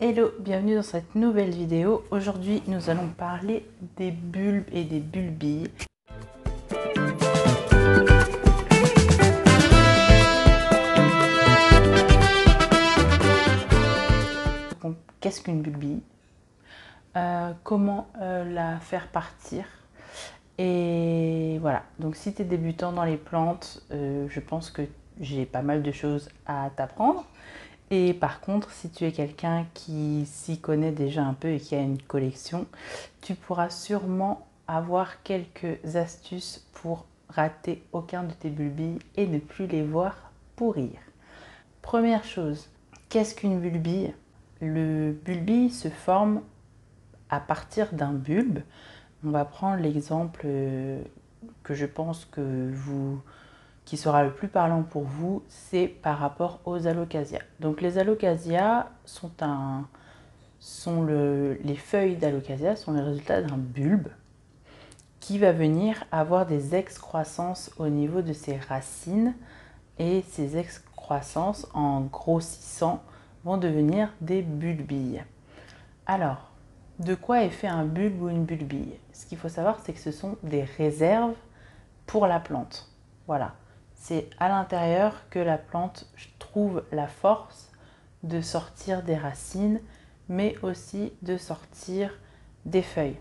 Hello, bienvenue dans cette nouvelle vidéo. Aujourd'hui, nous allons parler des bulbes et des bulbilles. Qu'est-ce qu'une bulbille? Comment la faire partir? Et voilà, donc si tu es débutant dans les plantes, je pense que j'ai pas mal de choses à t'apprendre. Et par contre, si tu es quelqu'un qui s'y connaît déjà un peu et qui a une collection, tu pourras sûrement avoir quelques astuces pour rater aucun de tes bulbilles et ne plus les voir pourrir. Première chose, qu'est-ce qu'une bulbille? Le bulbille se forme à partir d'un bulbe. On va prendre l'exemple que je pense qui sera le plus parlant pour vous, c'est par rapport aux alocasias. Donc les alocasias les feuilles d'alocasia sont les résultats d'un bulbe qui va venir avoir des excroissances au niveau de ses racines, et ces excroissances, en grossissant, vont devenir des bulbilles. Alors, de quoi est fait un bulbe ou une bulbille? Ce qu'il faut savoir, c'est que ce sont des réserves pour la plante. Voilà, c'est à l'intérieur que la plante trouve la force de sortir des racines, mais aussi de sortir des feuilles.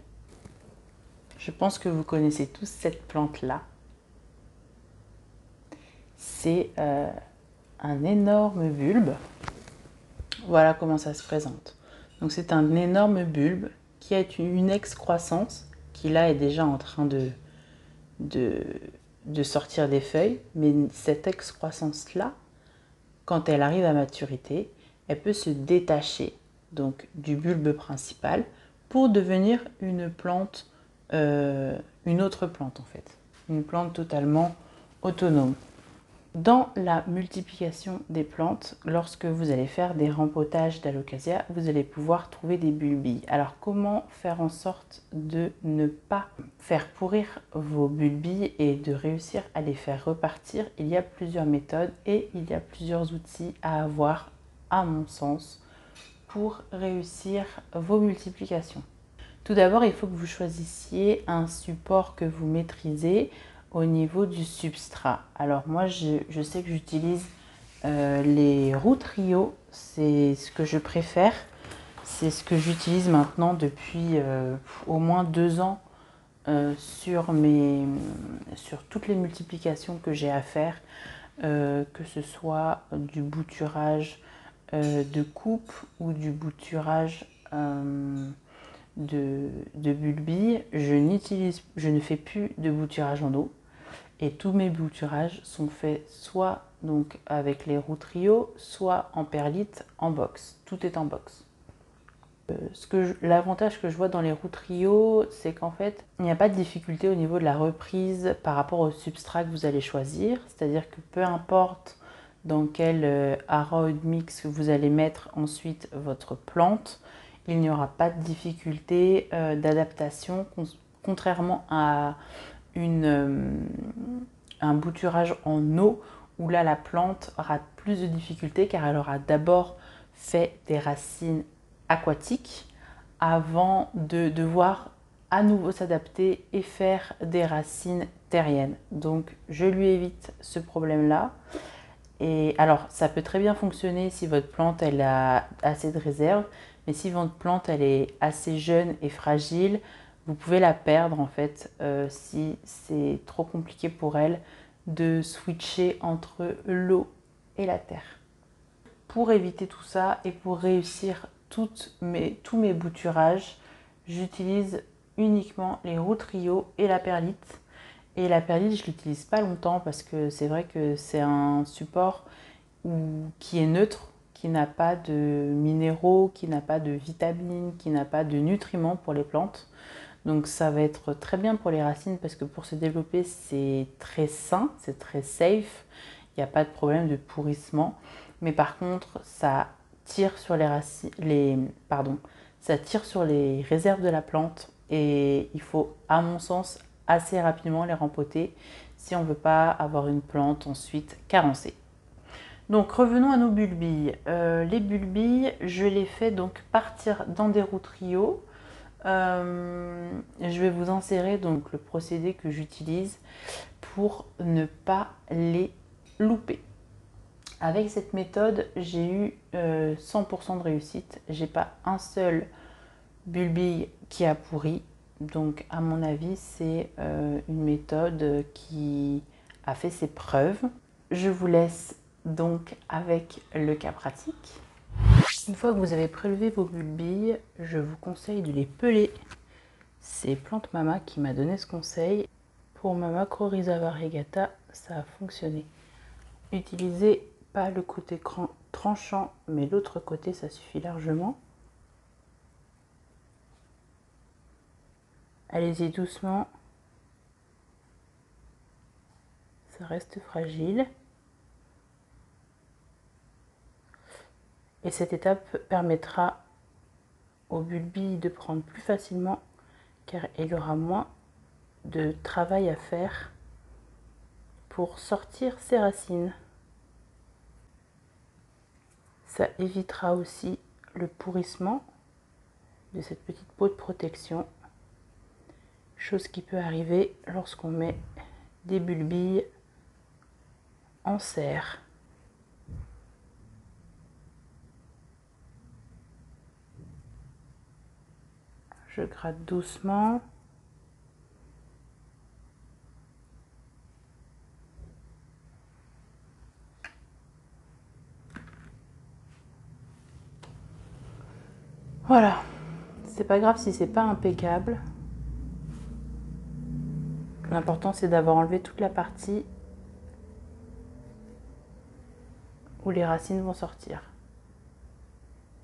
Je pense que vous connaissez tous cette plante-là. C'est un énorme bulbe. Voilà comment ça se présente. Donc c'est un énorme bulbe qui a une excroissance, qui là est déjà en train de sortir des feuilles, mais cette excroissance-là, quand elle arrive à maturité, elle peut se détacher donc du bulbe principal pour devenir une plante, une autre plante en fait, une plante totalement autonome. Dans la multiplication des plantes, lorsque vous allez faire des rempotages d'alocasia, vous allez pouvoir trouver des bulbilles. Alors comment faire en sorte de ne pas faire pourrir vos bulbilles et de réussir à les faire repartir? Il y a plusieurs méthodes et il y a plusieurs outils à avoir, à mon sens, pour réussir vos multiplications. Tout d'abord, il faut que vous choisissiez un support que vous maîtrisez au niveau du substrat. Alors moi, je sais que j'utilise les Root Trio, c'est ce que je préfère. C'est ce que j'utilise maintenant depuis au moins 2 ans sur toutes les multiplications que j'ai à faire, que ce soit du bouturage de coupe ou du bouturage de bulbilles. Je ne fais plus de bouturage en eau. Et tous mes bouturages sont faits soit donc avec les Root Trio, soit en perlite en box. Tout est en box. L'avantage que je vois dans les Root Trio, c'est qu'en fait, il n'y a pas de difficulté au niveau de la reprise par rapport au substrat que vous allez choisir. C'est-à-dire que peu importe dans quel Aroid Mix vous allez mettre ensuite votre plante, il n'y aura pas de difficulté d'adaptation, contrairement à un bouturage en eau où là la plante aura plus de difficultés car elle aura d'abord fait des racines aquatiques avant de devoir à nouveau s'adapter et faire des racines terriennes. Donc je lui évite ce problème-là. Et alors ça peut très bien fonctionner si votre plante elle a assez de réserve, mais si votre plante elle est assez jeune et fragile, vous pouvez la perdre en fait si c'est trop compliqué pour elle de switcher entre l'eau et la terre. Pour éviter tout ça et pour réussir tous mes bouturages, j'utilise uniquement les Root Trio et la perlite. Et la perlite, je l'utilise pas longtemps parce que c'est vrai que c'est un support qui est neutre, qui n'a pas de minéraux, qui n'a pas de vitamines, qui n'a pas de nutriments pour les plantes. Donc ça va être très bien pour les racines parce que pour se développer, c'est très sain, c'est très safe. Il n'y a pas de problème de pourrissement. Mais par contre, ça tire sur ça tire sur les réserves de la plante et il faut, à mon sens, assez rapidement les rempoter si on ne veut pas avoir une plante ensuite carencée. Donc revenons à nos bulbilles. Les bulbilles, je les fais donc partir dans des roues trio. Je vais vous insérer donc le procédé que j'utilise pour ne pas les louper. Avec cette méthode, j'ai eu 100% de réussite. J'ai pas un seul bulbille qui a pourri. Donc à mon avis, c'est une méthode qui a fait ses preuves. Je vous laisse donc avec le cas pratique. Une fois que vous avez prélevé vos bulbilles, je vous conseille de les peler. C'est Plante Mama qui m'a donné ce conseil. Pour ma Macrorhiza variegata, ça a fonctionné. Utilisez pas le côté tranchant, mais l'autre côté, ça suffit largement. Allez-y doucement. Ça reste fragile. Et cette étape permettra au bulbille de prendre plus facilement car il aura moins de travail à faire pour sortir ses racines. Ça évitera aussi le pourrissement de cette petite peau de protection, chose qui peut arriver lorsqu'on met des bulbilles en serre. Je gratte doucement. Voilà, c'est pas grave si c'est pas impeccable. L'important c'est d'avoir enlevé toute la partie où les racines vont sortir.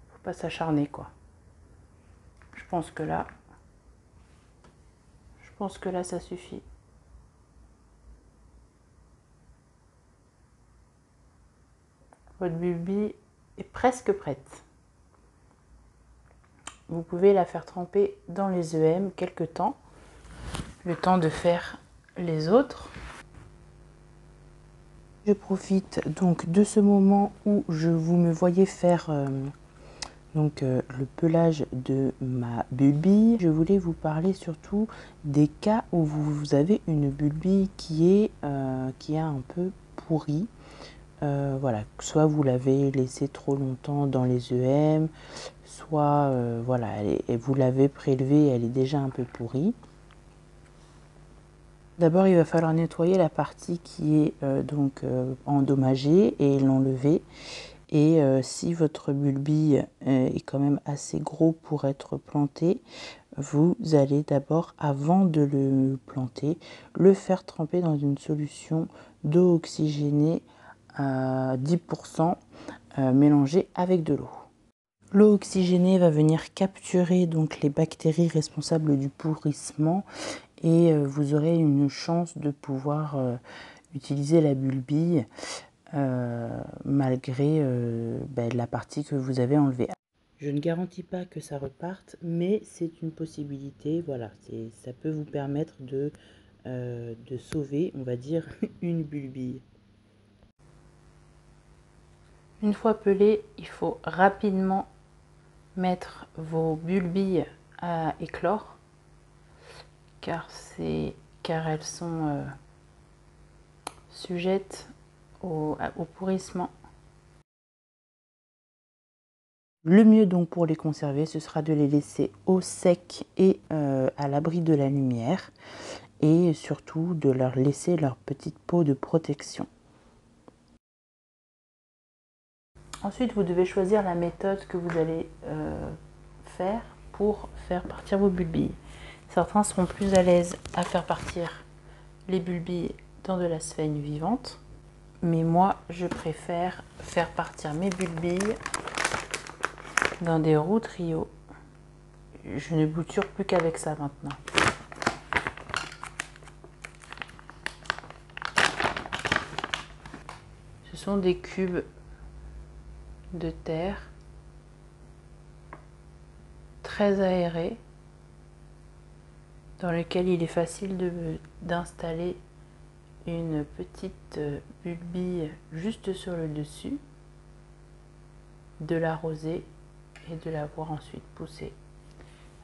Faut pas s'acharner quoi. Je pense que là ça suffit. Votre bulbille est presque prête. Vous pouvez la faire tremper dans les EM quelque temps, le temps de faire les autres. Je profite donc de ce moment où vous me voyez faire le pelage de ma bulbille. Je voulais vous parler surtout des cas où vous avez une bulbille qui a un peu pourri. Voilà, soit vous l'avez laissé trop longtemps dans les EM, soit voilà, vous l'avez prélevée, elle est déjà un peu pourrie. D'abord, il va falloir nettoyer la partie qui est endommagée et l'enlever. Et si votre bulbille est quand même assez gros pour être planté, vous allez d'abord, avant de le planter, le faire tremper dans une solution d'eau oxygénée à 10% mélangée avec de l'eau. L'eau oxygénée va venir capturer donc les bactéries responsables du pourrissement et vous aurez une chance de pouvoir utiliser la bulbille malgré la partie que vous avez enlevée. Je ne garantis pas que ça reparte, mais c'est une possibilité. Voilà, ça peut vous permettre de sauver, on va dire, une bulbille. Une fois pelée, il faut rapidement mettre vos bulbilles à éclore, car elles sont sujettes au pourrissement. Le mieux donc pour les conserver, ce sera de les laisser au sec et à l'abri de la lumière, et surtout de leur laisser leur petite peau de protection. Ensuite, vous devez choisir la méthode que vous allez faire pour faire partir vos bulbilles. Certains seront plus à l'aise à faire partir les bulbilles dans de la sphaigne vivante, mais moi je préfère faire partir mes bulbilles dans des roues trio. Je ne bouture plus qu'avec ça maintenant. Ce sont des cubes de terre très aérés dans lesquels il est facile d'installer une petite bulbille juste sur le dessus, de l'arroser et de la voir ensuite pousser.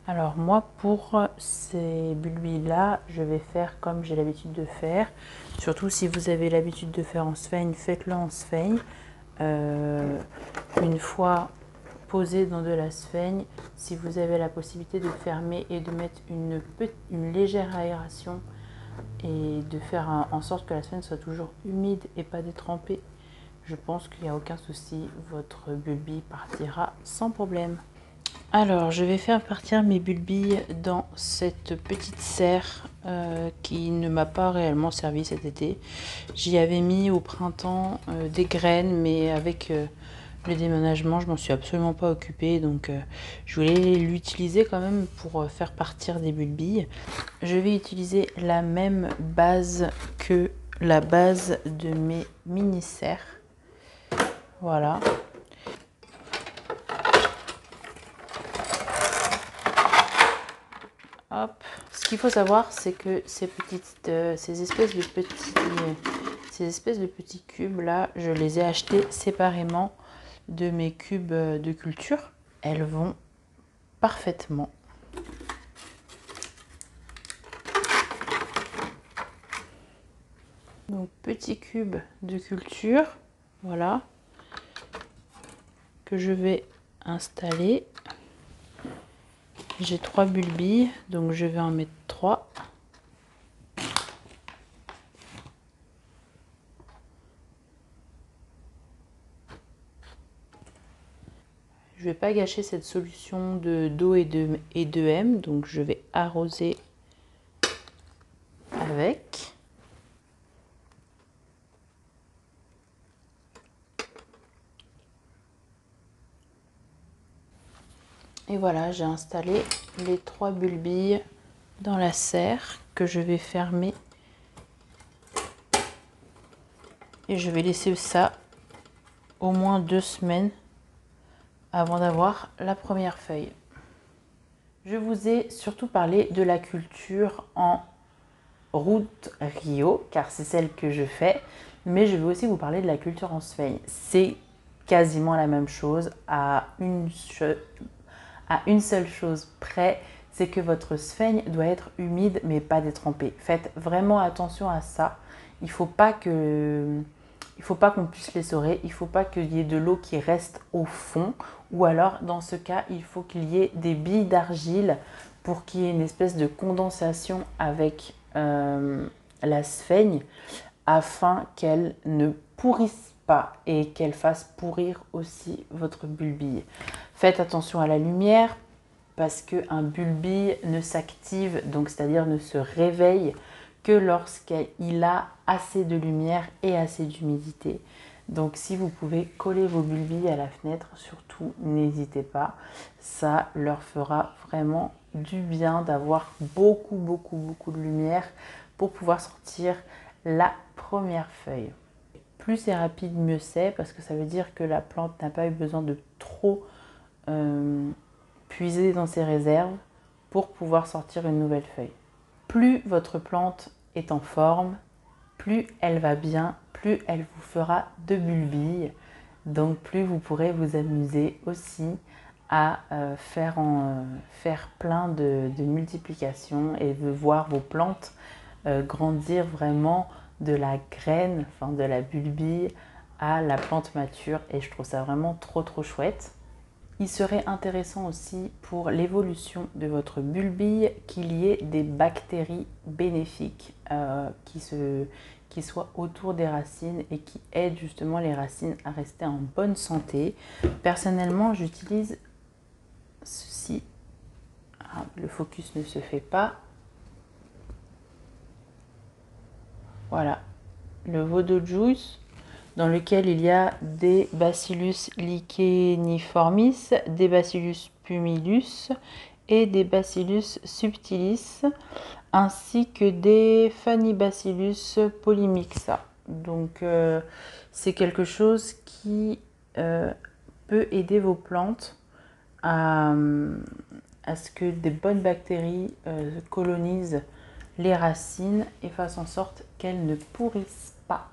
Alors moi, pour ces bulbilles là, je vais faire comme j'ai l'habitude de faire. Surtout si vous avez l'habitude de faire en sphaigne, faites-le en sphaigne. Une fois posé dans de la sphaigne, si vous avez la possibilité de fermer et de mettre une légère aération et de faire en sorte que la sphaigne soit toujours humide et pas détrempée, je pense qu'il n'y a aucun souci, votre bulbille partira sans problème. Alors, je vais faire partir mes bulbilles dans cette petite serre qui ne m'a pas réellement servi cet été. J'y avais mis au printemps des graines, mais avec le déménagement, je m'en suis absolument pas occupée. Donc, je voulais l'utiliser quand même pour faire partir des bulbilles. Je vais utiliser la même base que la base de mes mini-serres. Voilà. Hop. Ce qu'il faut savoir, c'est que ces espèces de petits cubes là, je les ai achetés séparément de mes cubes de culture. Elles vont parfaitement. Donc petit cube de culture, voilà, que je vais installer. J'ai 3 bulbilles, donc je vais en mettre 3. Je vais pas gâcher cette solution d'eau et de M, donc je vais arroser avec. Et voilà, j'ai installé les 3 bulbilles dans la serre que je vais fermer. Et je vais laisser ça au moins 2 semaines avant d'avoir la première feuille. Je vous ai surtout parlé de la culture en route Rio, car c'est celle que je fais, mais je vais aussi vous parler de la culture en sphaigne. C'est quasiment la même chose à une seule chose près, c'est que votre sphaigne doit être humide mais pas détrempée. Faites vraiment attention à ça. Il ne faut pas qu'on puisse l'essorer, il ne faut pas qu'il y ait de l'eau qui reste au fond, ou alors dans ce cas, il faut qu'il y ait des billes d'argile pour qu'il y ait une espèce de condensation avec la sphaigne afin qu'elle ne pourrisse pas et qu'elle fasse pourrir aussi votre bulbille. Faites attention à la lumière parce qu'un bulbille ne s'active, donc c'est-à-dire ne se réveille que lorsqu'il a assez de lumière et assez d'humidité. Donc si vous pouvez coller vos bulbilles à la fenêtre, surtout n'hésitez pas. Ça leur fera vraiment du bien d'avoir beaucoup de lumière pour pouvoir sortir la première feuille. Plus c'est rapide, mieux c'est, parce que ça veut dire que la plante n'a pas eu besoin de trop puiser dans ses réserves pour pouvoir sortir une nouvelle feuille. Plus votre plante est en forme, plus elle va bien, plus elle vous fera de bulbilles. Donc plus vous pourrez vous amuser aussi à faire plein de multiplications et de voir vos plantes grandir vraiment de la graine, enfin de la bulbille à la plante mature, et je trouve ça vraiment trop chouette. Il serait intéressant aussi pour l'évolution de votre bulbille qu'il y ait des bactéries bénéfiques qui soient autour des racines et qui aident justement les racines à rester en bonne santé. Personnellement, j'utilise ceci. Ah, le focus ne se fait pas. Voilà, le Voodoo Juice, dans lequel il y a des Bacillus licheniformis, des Bacillus pumilus et des Bacillus subtilis, ainsi que des Phanibacillus polymixa. Donc c'est quelque chose qui peut aider vos plantes à ce que des bonnes bactéries colonisent les racines et fasse en sorte qu'elles ne pourrissent pas.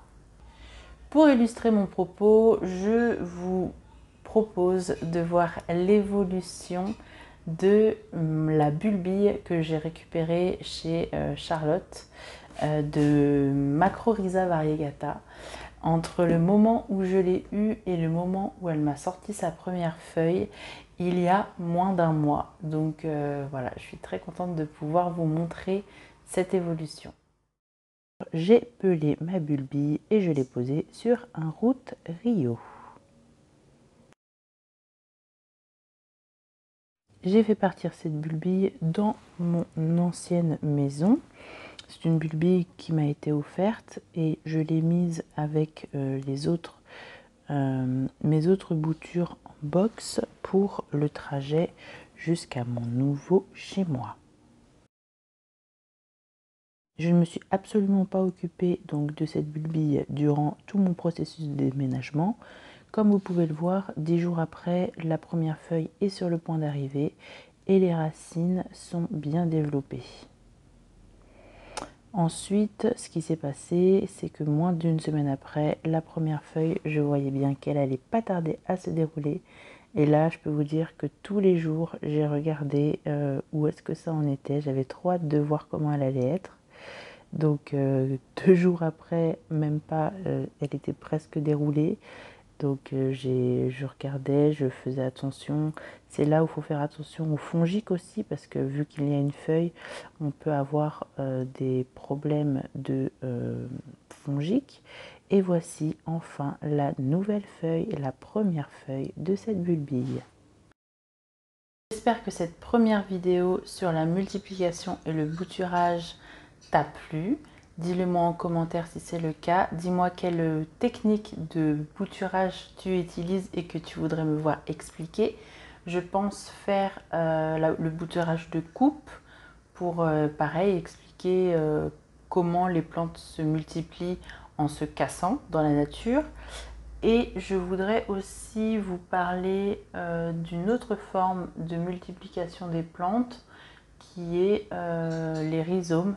Pour illustrer mon propos, je vous propose de voir l'évolution de la bulbille que j'ai récupérée chez Charlotte de Macrorhiza variegata. Entre le moment où je l'ai eue et le moment où elle m'a sorti sa première feuille, il y a moins d'un mois. Donc voilà, je suis très contente de pouvoir vous montrer cette évolution. J'ai pelé ma bulbille et je l'ai posée sur un route Rio. J'ai fait partir cette bulbille dans mon ancienne maison. C'est une bulbille qui m'a été offerte et je l'ai mise avec mes autres boutures en box pour le trajet jusqu'à mon nouveau chez moi. Je ne me suis absolument pas occupée donc de cette bulbille durant tout mon processus de déménagement. Comme vous pouvez le voir, 10 jours après, la première feuille est sur le point d'arriver et les racines sont bien développées. Ensuite, ce qui s'est passé, c'est que moins d'une semaine après, la première feuille, je voyais bien qu'elle allait pas tarder à se dérouler. Et là, je peux vous dire que tous les jours, j'ai regardé où est-ce que ça en était. J'avais trop hâte de voir comment elle allait être. Donc 2 jours après, même pas, elle était presque déroulée. Donc je regardais, je faisais attention. C'est là où il faut faire attention aux fongiques aussi, parce que vu qu'il y a une feuille, on peut avoir des problèmes de fongiques. Et voici enfin la nouvelle feuille, la première feuille de cette bulbille. J'espère que cette première vidéo sur la multiplication et le bouturage t'a plu. Dis-le moi en commentaire si c'est le cas. Dis-moi quelle technique de bouturage tu utilises et que tu voudrais me voir expliquer. Je pense faire le bouturage de coupe pour, pareil, expliquer comment les plantes se multiplient en se cassant dans la nature. Et je voudrais aussi vous parler d'une autre forme de multiplication des plantes qui est les rhizomes.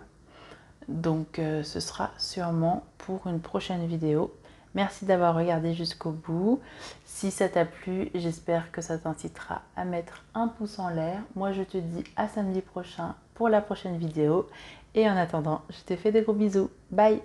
Donc ce sera sûrement pour une prochaine vidéo. Merci d'avoir regardé jusqu'au bout. Si ça t'a plu, j'espère que ça t'incitera à mettre un pouce en l'air. Moi je te dis à samedi prochain pour la prochaine vidéo. Et en attendant, je te fais des gros bisous. Bye!